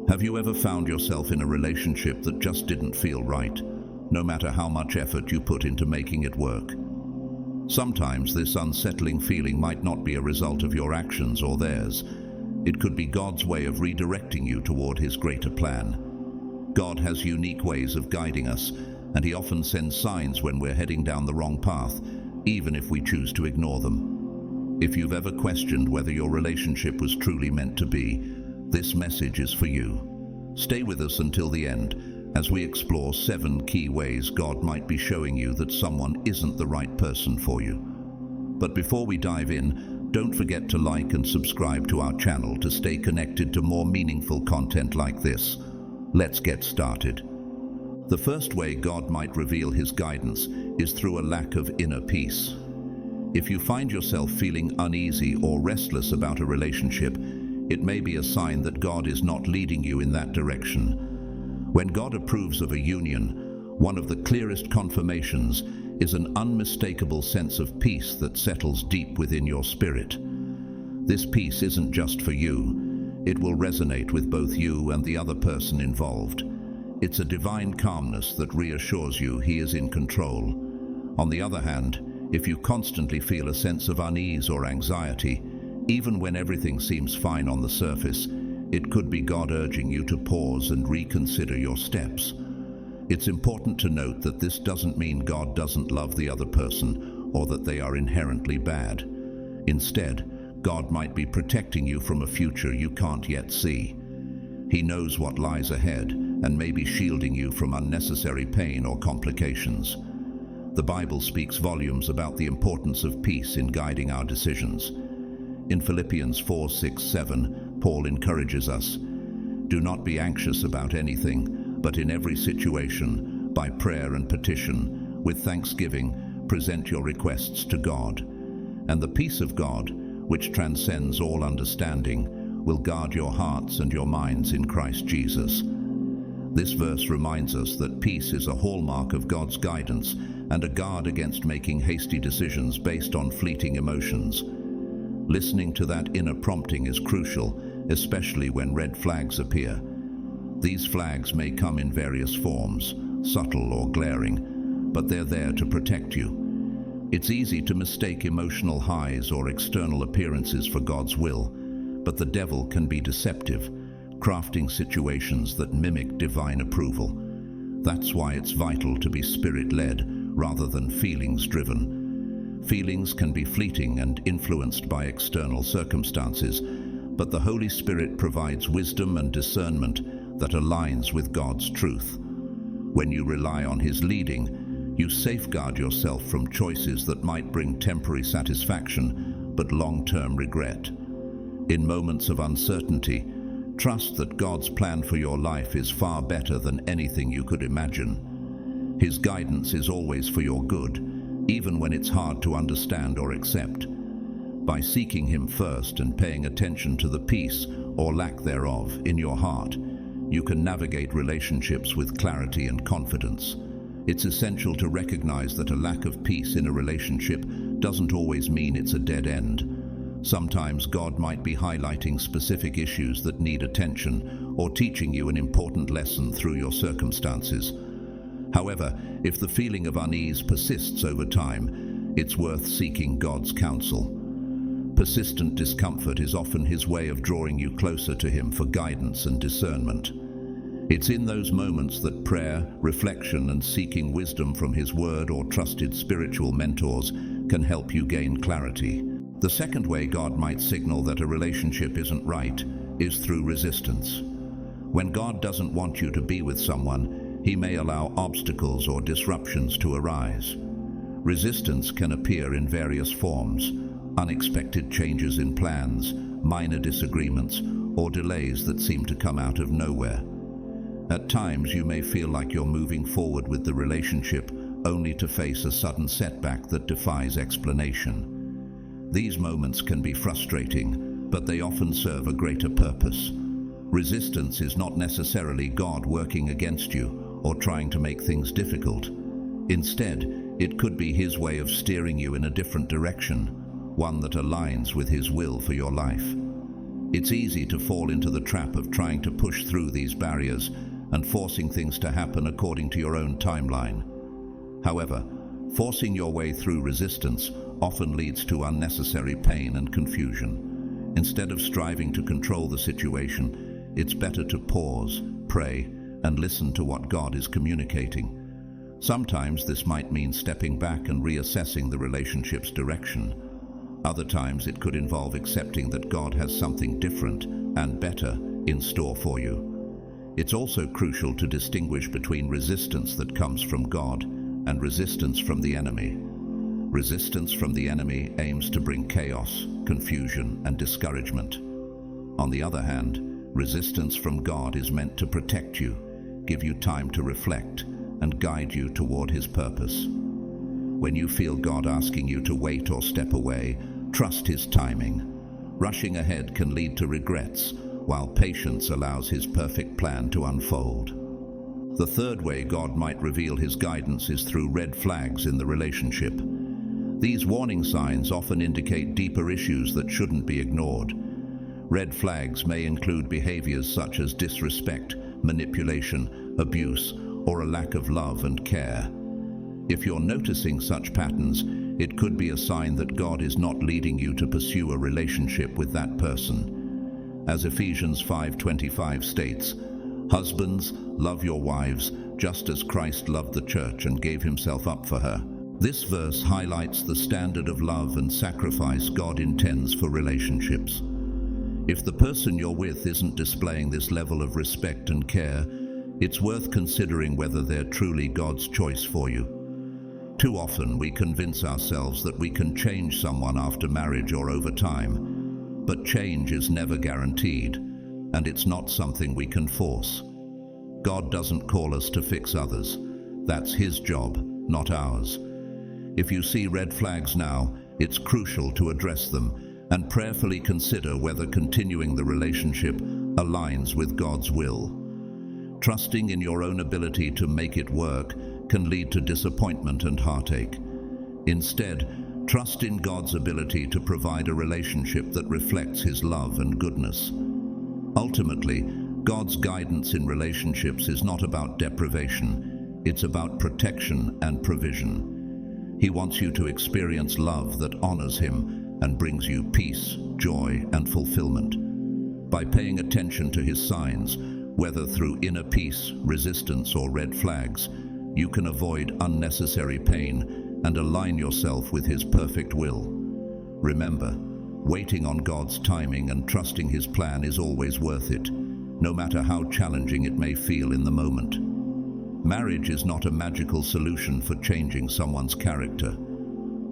Have you ever found yourself in a relationship that just didn't feel right, no matter how much effort you put into making it work? Sometimes this unsettling feeling might not be a result of your actions or theirs. It could be God's way of redirecting you toward His greater plan. God has unique ways of guiding us, and He often sends signs when we're heading down the wrong path, even if we choose to ignore them. If you've ever questioned whether your relationship was truly meant to be, this message is for you. Stay with us until the end as we explore 7 key ways God might be showing you that someone isn't the right person for you. But before we dive in, don't forget to like and subscribe to our channel to stay connected to more meaningful content like this. Let's get started. The first way God might reveal His guidance is through a lack of inner peace. If you find yourself feeling uneasy or restless about a relationship, it may be a sign that God is not leading you in that direction. When God approves of a union, one of the clearest confirmations is an unmistakable sense of peace that settles deep within your spirit. This peace isn't just for you. It will resonate with both you and the other person involved. It's a divine calmness that reassures you He is in control. On the other hand, if you constantly feel a sense of unease or anxiety, even when everything seems fine on the surface, it could be God urging you to pause and reconsider your steps. It's important to note that this doesn't mean God doesn't love the other person or that they are inherently bad. Instead, God might be protecting you from a future you can't yet see. He knows what lies ahead and may be shielding you from unnecessary pain or complications. The Bible speaks volumes about the importance of peace in guiding our decisions. In Philippians 4:6-7, Paul encourages us, "Do not be anxious about anything, but in every situation, by prayer and petition, with thanksgiving, present your requests to God. And the peace of God, which transcends all understanding, will guard your hearts and your minds in Christ Jesus." This verse reminds us that peace is a hallmark of God's guidance and a guard against making hasty decisions based on fleeting emotions. Listening to that inner prompting is crucial, especially when red flags appear. These flags may come in various forms, subtle or glaring, but they're there to protect you. It's easy to mistake emotional highs or external appearances for God's will, but the devil can be deceptive, crafting situations that mimic divine approval. That's why it's vital to be spirit-led rather than feelings-driven. Feelings can be fleeting and influenced by external circumstances, but the Holy Spirit provides wisdom and discernment that aligns with God's truth. When you rely on His leading, you safeguard yourself from choices that might bring temporary satisfaction but long-term regret. In moments of uncertainty, trust that God's plan for your life is far better than anything you could imagine. His guidance is always for your good, even when it's hard to understand or accept. By seeking Him first and paying attention to the peace, or lack thereof, in your heart, you can navigate relationships with clarity and confidence. It's essential to recognize that a lack of peace in a relationship doesn't always mean it's a dead end. Sometimes God might be highlighting specific issues that need attention or teaching you an important lesson through your circumstances. However, if the feeling of unease persists over time, it's worth seeking God's counsel. Persistent discomfort is often His way of drawing you closer to Him for guidance and discernment. It's in those moments that prayer, reflection, and seeking wisdom from His Word or trusted spiritual mentors can help you gain clarity. The second way God might signal that a relationship isn't right is through resistance. When God doesn't want you to be with someone, He may allow obstacles or disruptions to arise. Resistance can appear in various forms: unexpected changes in plans, minor disagreements, or delays that seem to come out of nowhere. At times, you may feel like you're moving forward with the relationship only to face a sudden setback that defies explanation. These moments can be frustrating, but they often serve a greater purpose. Resistance is not necessarily God working against you or trying to make things difficult. Instead, it could be His way of steering you in a different direction, one that aligns with His will for your life. It's easy to fall into the trap of trying to push through these barriers and forcing things to happen according to your own timeline. However, forcing your way through resistance often leads to unnecessary pain and confusion. Instead of striving to control the situation, it's better to pause, pray, and listen to what God is communicating. Sometimes this might mean stepping back and reassessing the relationship's direction. Other times it could involve accepting that God has something different and better in store for you. It's also crucial to distinguish between resistance that comes from God and resistance from the enemy. Resistance from the enemy aims to bring chaos, confusion, and discouragement. On the other hand, resistance from God is meant to protect you, give you time to reflect, and guide you toward His purpose. When you feel God asking you to wait or step away, trust His timing. Rushing ahead can lead to regrets, while patience allows His perfect plan to unfold. The third way God might reveal His guidance is through red flags in the relationship. These warning signs often indicate deeper issues that shouldn't be ignored. Red flags may include behaviors such as disrespect, manipulation, abuse, or a lack of love and care. If you're noticing such patterns, it could be a sign that God is not leading you to pursue a relationship with that person. As Ephesians 5:25 states, "Husbands, love your wives, just as Christ loved the church and gave Himself up for her." This verse highlights the standard of love and sacrifice God intends for relationships. If the person you're with isn't displaying this level of respect and care, it's worth considering whether they're truly God's choice for you. Too often we convince ourselves that we can change someone after marriage or over time, but change is never guaranteed, and it's not something we can force. God doesn't call us to fix others. That's His job, not ours. If you see red flags now, it's crucial to address them and prayerfully consider whether continuing the relationship aligns with God's will. Trusting in your own ability to make it work can lead to disappointment and heartache. Instead, trust in God's ability to provide a relationship that reflects His love and goodness. Ultimately, God's guidance in relationships is not about deprivation, it's about protection and provision. He wants you to experience love that honors Him and brings you peace, joy, and fulfillment. By paying attention to His signs, whether through inner peace, resistance, or red flags, you can avoid unnecessary pain and align yourself with His perfect will. Remember, waiting on God's timing and trusting His plan is always worth it, no matter how challenging it may feel in the moment. Marriage is not a magical solution for changing someone's character.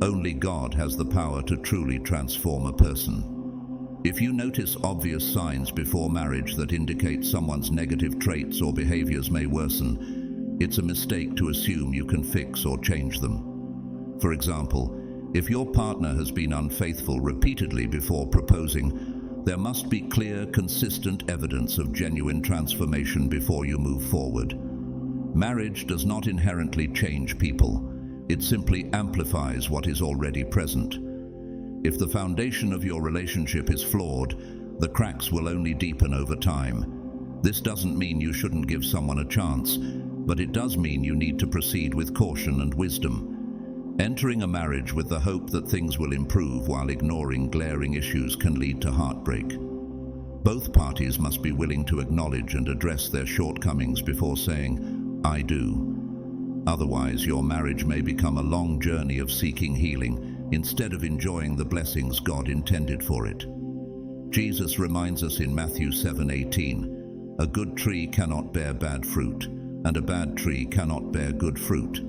Only God has the power to truly transform a person. If you notice obvious signs before marriage that indicate someone's negative traits or behaviors may worsen, it's a mistake to assume you can fix or change them. For example, if your partner has been unfaithful repeatedly before proposing, there must be clear, consistent evidence of genuine transformation before you move forward. Marriage does not inherently change people. It simply amplifies what is already present. If the foundation of your relationship is flawed, the cracks will only deepen over time. This doesn't mean you shouldn't give someone a chance, but it does mean you need to proceed with caution and wisdom. Entering a marriage with the hope that things will improve while ignoring glaring issues can lead to heartbreak. Both parties must be willing to acknowledge and address their shortcomings before saying, "I do." Otherwise, your marriage may become a long journey of seeking healing instead of enjoying the blessings God intended for it. Jesus reminds us in Matthew 7:18, "A good tree cannot bear bad fruit, and a bad tree cannot bear good fruit."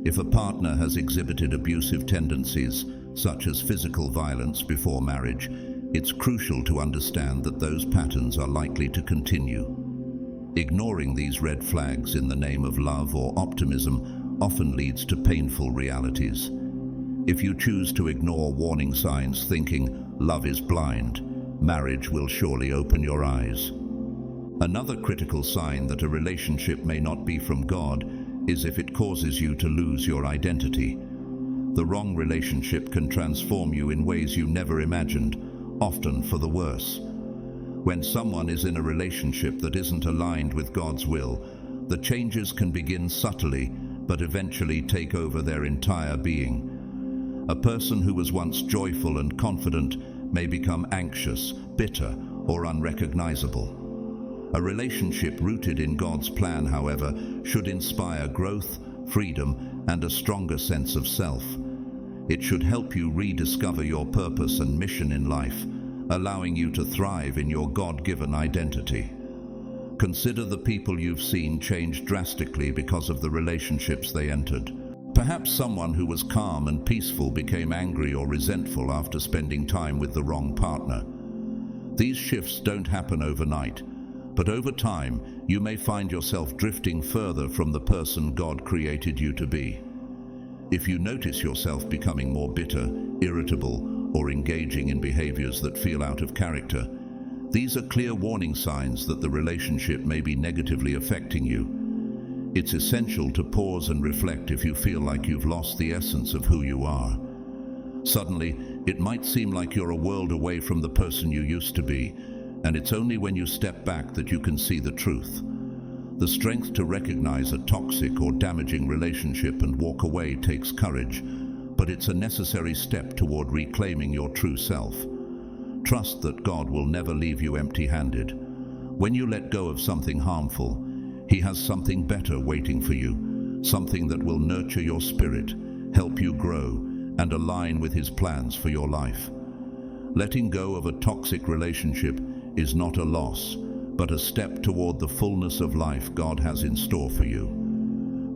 If a partner has exhibited abusive tendencies, such as physical violence before marriage, it's crucial to understand that those patterns are likely to continue. Ignoring these red flags in the name of love or optimism often leads to painful realities. If you choose to ignore warning signs thinking love is blind, marriage will surely open your eyes. Another critical sign that a relationship may not be from God is if it causes you to lose your identity. The wrong relationship can transform you in ways you never imagined, often for the worse. When someone is in a relationship that isn't aligned with God's will, the changes can begin subtly, but eventually take over their entire being. A person who was once joyful and confident may become anxious, bitter, or unrecognizable. A relationship rooted in God's plan, however, should inspire growth, freedom, and a stronger sense of self. It should help you rediscover your purpose and mission in life, allowing you to thrive in your God-given identity. Consider the people you've seen change drastically because of the relationships they entered. Perhaps someone who was calm and peaceful became angry or resentful after spending time with the wrong partner. These shifts don't happen overnight, but over time, you may find yourself drifting further from the person God created you to be. If you notice yourself becoming more bitter, irritable, or engaging in behaviors that feel out of character, these are clear warning signs that the relationship may be negatively affecting you. It's essential to pause and reflect if you feel like you've lost the essence of who you are. Suddenly, it might seem like you're a world away from the person you used to be, and it's only when you step back that you can see the truth. The strength to recognize a toxic or damaging relationship and walk away takes courage, but it's a necessary step toward reclaiming your true self. Trust that God will never leave you empty-handed. When you let go of something harmful, He has something better waiting for you, something that will nurture your spirit, help you grow, and align with His plans for your life. Letting go of a toxic relationship is not a loss, but a step toward the fullness of life God has in store for you.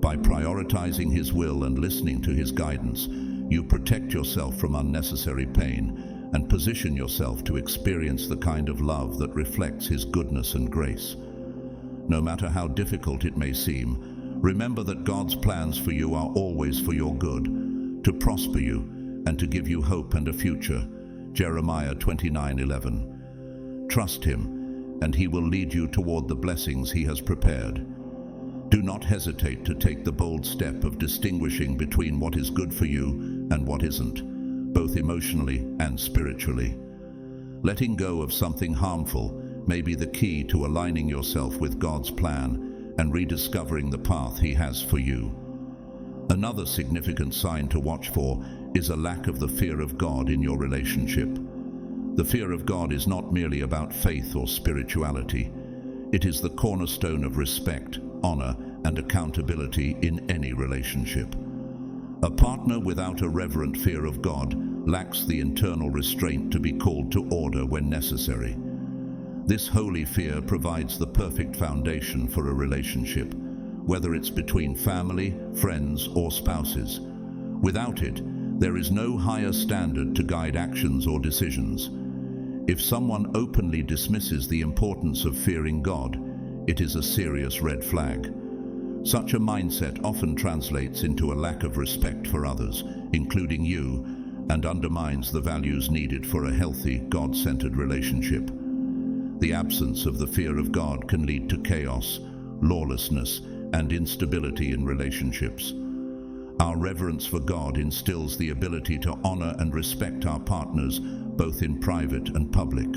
By prioritizing His will and listening to His guidance, you protect yourself from unnecessary pain and position yourself to experience the kind of love that reflects His goodness and grace. No matter how difficult it may seem, remember that God's plans for you are always for your good, to prosper you and to give you hope and a future. Jeremiah 29:11. Trust Him, and He will lead you toward the blessings He has prepared. Do not hesitate to take the bold step of distinguishing between what is good for you and what isn't, both emotionally and spiritually. Letting go of something harmful may be the key to aligning yourself with God's plan and rediscovering the path He has for you. Another significant sign to watch for is a lack of the fear of God in your relationship. The fear of God is not merely about faith or spirituality. It is the cornerstone of respect, honor, and accountability in any relationship. A partner without a reverent fear of God lacks the internal restraint to be called to order when necessary. This holy fear provides the perfect foundation for a relationship, whether it's between family, friends, or spouses. Without it, there is no higher standard to guide actions or decisions. If someone openly dismisses the importance of fearing God, it is a serious red flag. Such a mindset often translates into a lack of respect for others, including you, and undermines the values needed for a healthy, God-centered relationship. The absence of the fear of God can lead to chaos, lawlessness, and instability in relationships. Our reverence for God instills the ability to honor and respect our partners, both in private and public.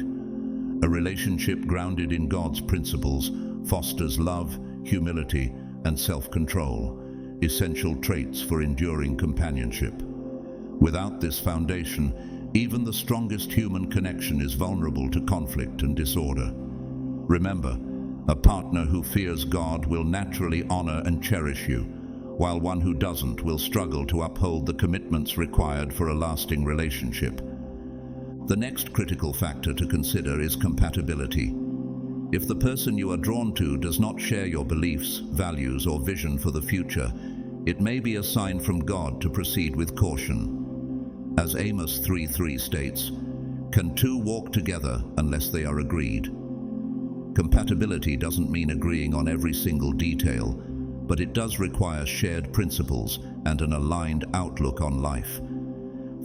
A relationship grounded in God's principles fosters love, humility, and self-control, essential traits for enduring companionship. Without this foundation, even the strongest human connection is vulnerable to conflict and disorder. Remember, a partner who fears God will naturally honor and cherish you, while one who doesn't will struggle to uphold the commitments required for a lasting relationship. The next critical factor to consider is compatibility. If the person you are drawn to does not share your beliefs, values, or vision for the future, it may be a sign from God to proceed with caution. As Amos 3:3 states, "Can two walk together unless they are agreed?" Compatibility doesn't mean agreeing on every single detail, but it does require shared principles and an aligned outlook on life.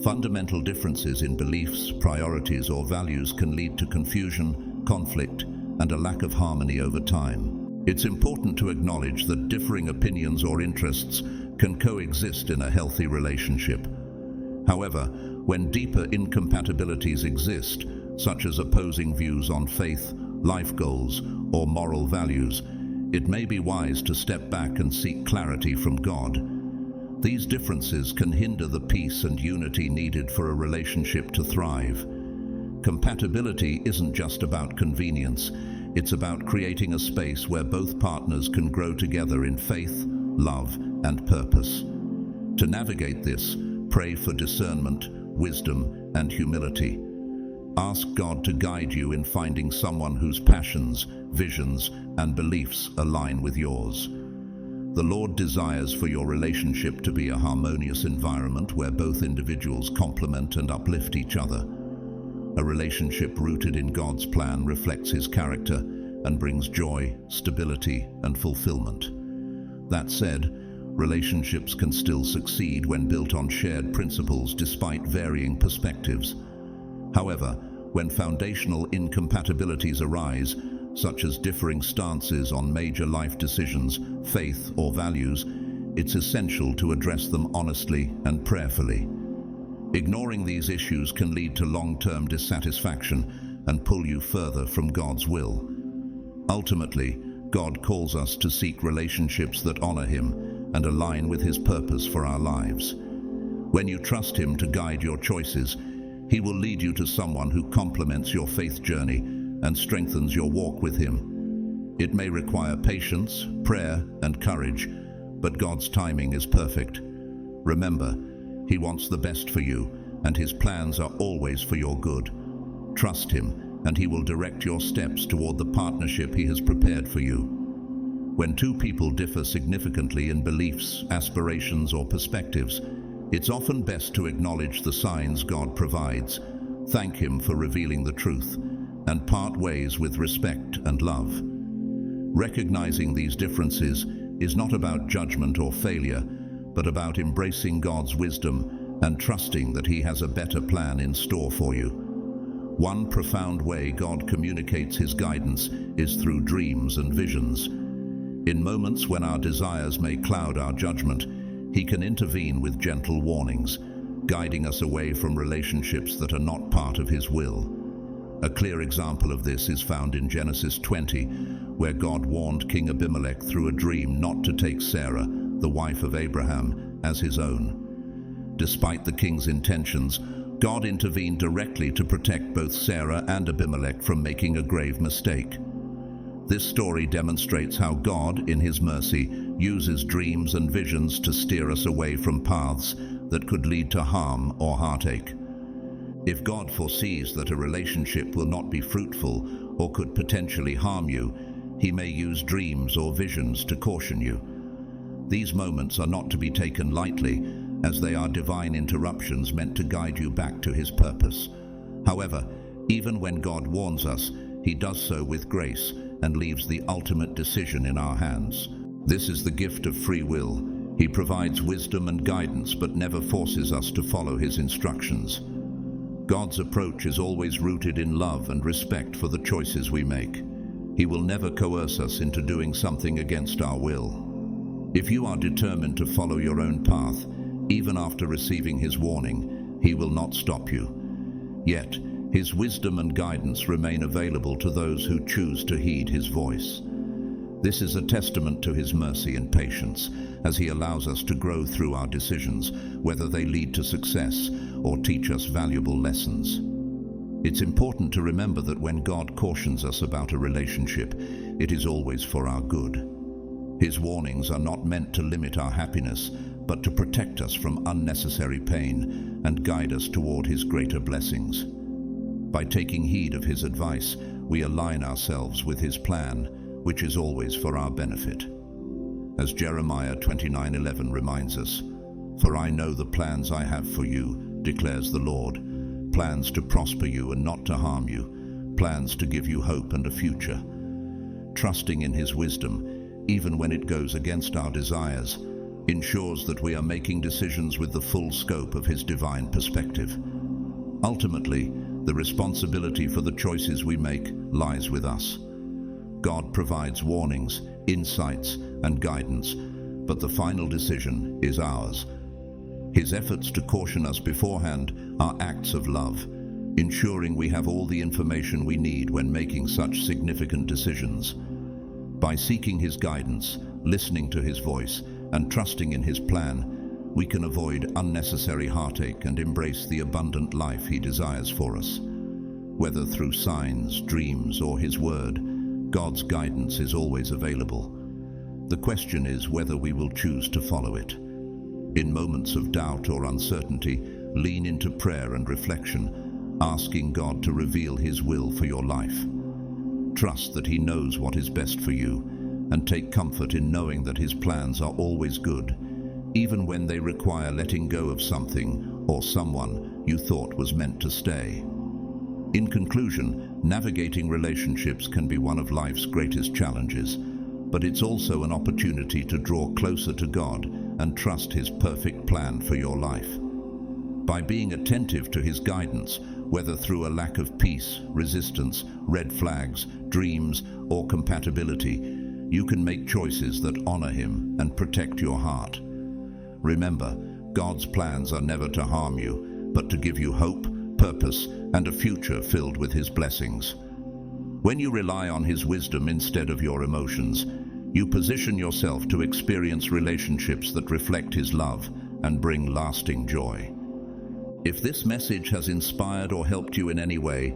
Fundamental differences in beliefs, priorities, or values can lead to confusion, conflict, and a lack of harmony over time. It's important to acknowledge that differing opinions or interests can coexist in a healthy relationship. However, when deeper incompatibilities exist, such as opposing views on faith life goals, or moral values, it may be wise to step back and seek clarity from God. These differences can hinder the peace and unity needed for a relationship to thrive. Compatibility isn't just about convenience, it's about creating a space where both partners can grow together in faith, love, and purpose. To navigate this, pray for discernment, wisdom, and humility. Ask God to guide you in finding someone whose passions, visions, and beliefs align with yours. The Lord desires for your relationship to be a harmonious environment where both individuals complement and uplift each other. A relationship rooted in God's plan reflects His character and brings joy, stability, and fulfillment. That said, relationships can still succeed when built on shared principles despite varying perspectives. However, when foundational incompatibilities arise, such as differing stances on major life decisions, faith, or values, it's essential to address them honestly and prayerfully. Ignoring these issues can lead to long-term dissatisfaction and pull you further from God's will. Ultimately, God calls us to seek relationships that honor Him and align with His purpose for our lives. When you trust Him to guide your choices, He will lead you to someone who complements your faith journey and strengthens your walk with Him. It may require patience, prayer, and courage, but God's timing is perfect. Remember, He wants the best for you, and His plans are always for your good. Trust Him, and He will direct your steps toward the partnership He has prepared for you. When two people differ significantly in beliefs, aspirations, or perspectives, it's often best to acknowledge the signs God provides, thank Him for revealing the truth, and part ways with respect and love. Recognizing these differences is not about judgment or failure, but about embracing God's wisdom and trusting that He has a better plan in store for you. One profound way God communicates His guidance is through dreams and visions. In moments when our desires may cloud our judgment, He can intervene with gentle warnings, guiding us away from relationships that are not part of His will. A clear example of this is found in Genesis 20, where God warned King Abimelech through a dream not to take Sarah, the wife of Abraham, as his own. Despite the king's intentions, God intervened directly to protect both Sarah and Abimelech from making a grave mistake. This story demonstrates how God, in His mercy, uses dreams and visions to steer us away from paths that could lead to harm or heartache. If God foresees that a relationship will not be fruitful or could potentially harm you, He may use dreams or visions to caution you. These moments are not to be taken lightly, as they are divine interruptions meant to guide you back to His purpose. However, even when God warns us, He does so with grace and leaves the ultimate decision in our hands. This is the gift of free will. He provides wisdom and guidance, but never forces us to follow His instructions. God's approach is always rooted in love and respect for the choices we make. He will never coerce us into doing something against our will. If you are determined to follow your own path, even after receiving His warning, He will not stop you. Yet, His wisdom and guidance remain available to those who choose to heed His voice. This is a testament to His mercy and patience, as He allows us to grow through our decisions, whether they lead to success or teach us valuable lessons. It's important to remember that when God cautions us about a relationship, it is always for our good. His warnings are not meant to limit our happiness, but to protect us from unnecessary pain and guide us toward His greater blessings. By taking heed of His advice, we align ourselves with His plan, which is always for our benefit. As Jeremiah 29:11 reminds us, "For I know the plans I have for you, declares the Lord, plans to prosper you and not to harm you, plans to give you hope and a future." Trusting in His wisdom, even when it goes against our desires, ensures that we are making decisions with the full scope of His divine perspective. Ultimately, the responsibility for the choices we make lies with us. God provides warnings, insights, and guidance, but the final decision is ours. His efforts to caution us beforehand are acts of love, ensuring we have all the information we need when making such significant decisions. By seeking His guidance, listening to His voice, and trusting in His plan, we can avoid unnecessary heartache and embrace the abundant life He desires for us. Whether through signs, dreams, or His word, God's guidance is always available. The question is whether we will choose to follow it. In moments of doubt or uncertainty, lean into prayer and reflection, asking God to reveal His will for your life. Trust that He knows what is best for you, and take comfort in knowing that His plans are always good, even when they require letting go of something or someone you thought was meant to stay. In conclusion, navigating relationships can be one of life's greatest challenges, but it's also an opportunity to draw closer to God and trust His perfect plan for your life. By being attentive to His guidance, whether through a lack of peace, resistance, red flags, dreams, or compatibility, you can make choices that honor Him and protect your heart. Remember, God's plans are never to harm you, but to give you hope, purpose, and a future filled with His blessings. When you rely on His wisdom instead of your emotions, you position yourself to experience relationships that reflect His love and bring lasting joy. If this message has inspired or helped you in any way,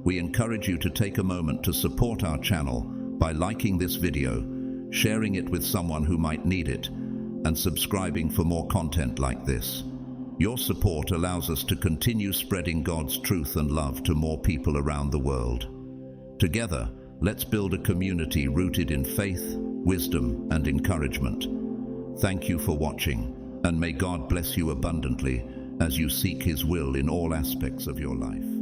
we encourage you to take a moment to support our channel by liking this video, sharing it with someone who might need it, and subscribing for more content like this. Your support allows us to continue spreading God's truth and love to more people around the world. Together, let's build a community rooted in faith, wisdom, and encouragement. Thank you for watching, and may God bless you abundantly as you seek His will in all aspects of your life.